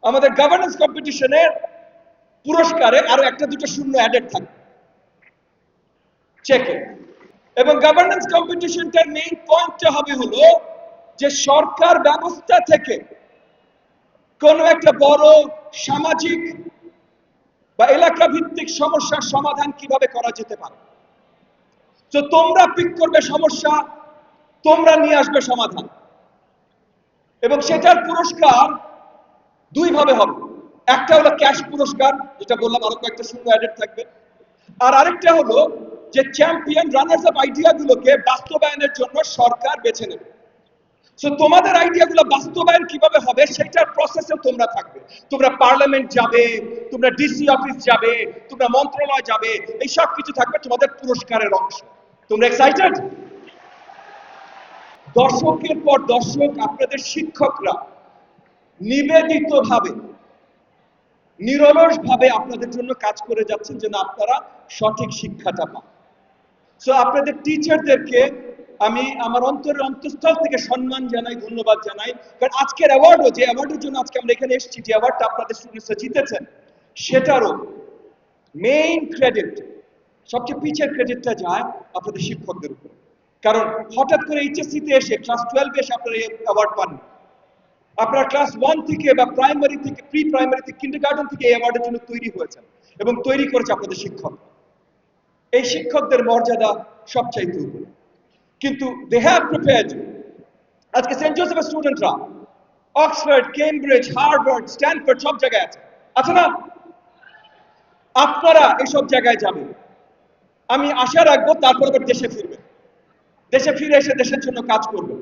আমাদের গভর্নেন্স কম্পিটিশনের পুরস্কারে আরো একটা দুটো শূন্য অ্যাডেড থাকবে চেকে। এবং গভর্নেন্স কম্পিটিশনটার মেইন পয়েন্টটা হবে হলো যে সরকার ব্যবস্থা থেকে কোন একটা বড় সামাজিক বা এলাকা ভিত্তিক সমস্যার সমাধান কিভাবে করা যেতে পারে। তো তোমরা পিক করবে সমস্যা, তোমরা নিয়ে আসবে সমাধান, এবং সেটার পুরস্কার দুই ভাবে হবে। একটা হলো ক্যাশ পুরস্কার, যেটা বললাম আরো কয়েকটা শূন্য অ্যাডেড থাকবে, আর আরেকটা হলো যে চ্যাম্পিয়ন রানার্স আপ আইডিয়াগুলোকে বাস্তবায়নের জন্য সরকার বেছে নেবে। সো তোমাদের আইডিয়াগুলো বাস্তবায়ন কিভাবে হবে সেটার প্রসেসে তোমরা থাকবে। তোমরা পার্লামেন্ট যাবে, তোমরা ডিসি অফিস যাবে, তোমরা মন্ত্রণালয় যাবে, এই সব কিছু থাকবে তোমাদের পুরস্কারের অংশ। তোমরা এক্সাইটেড? দশকের পর দশক আপনাদের শিক্ষকরা নিবেদিতভাবে নিরলসভাবে আপনাদের জন্য কাজ করে যাচ্ছেন যেন আপনারা সঠিক শিক্ষাটা পান। সো আপনাদের টিচারদেরকে আমি আমার অন্তরের অন্তঃস্থল থেকে সম্মান জানাই, ধন্যবাদ জানাই। কারণ আজকের অ্যাওয়ার্ডও, যে অ্যাওয়ার্ডের জন্য আজকে আমরা এখানে এসেছি, যে অ্যাওয়ার্ডটা আপনাদের স্টুডেন্টসরা জিতেছেন, সেটারও মেইন ক্রেডিট, সবচেয়ে পিছের ক্রেডিটটা যায় আপনাদের শিক্ষকদের উপর। কারণ হঠাৎ করে এইচএসসিতে এসে, ক্লাস 12 এসে আপনারা এই অ্যাওয়ার্ড পান। আপনারা ক্লাস 1 থেকে বা প্রাইমারি থেকে, প্রি প্রাইমারি থেকে, কিন্ডারগার্টেন থেকে এই অ্যাওয়ার্ডের জন্য তৈরি হয়েছেন এবং তৈরি করেছে আপনাদের শিক্ষক। এই শিক্ষকদের মর্যাদা সবচাইতে উপরে। কিন্তু দে হ্যাভ প্রিপেয়ার্ড। আজকে সেন্ট জোসেফের স্টুডেন্টরা অক্সফোর্ড, কেমব্রিজ, হার্ভার্ড, স্ট্যানফোর্ড সব জায়গায় আছে না? আপনারা এসব জায়গায় যাবেন, আমি আশা রাখবো তারপর আবার দেশে ফিরবেন, দেশে ফিরে এসে দেশের জন্য কাজ করবেন।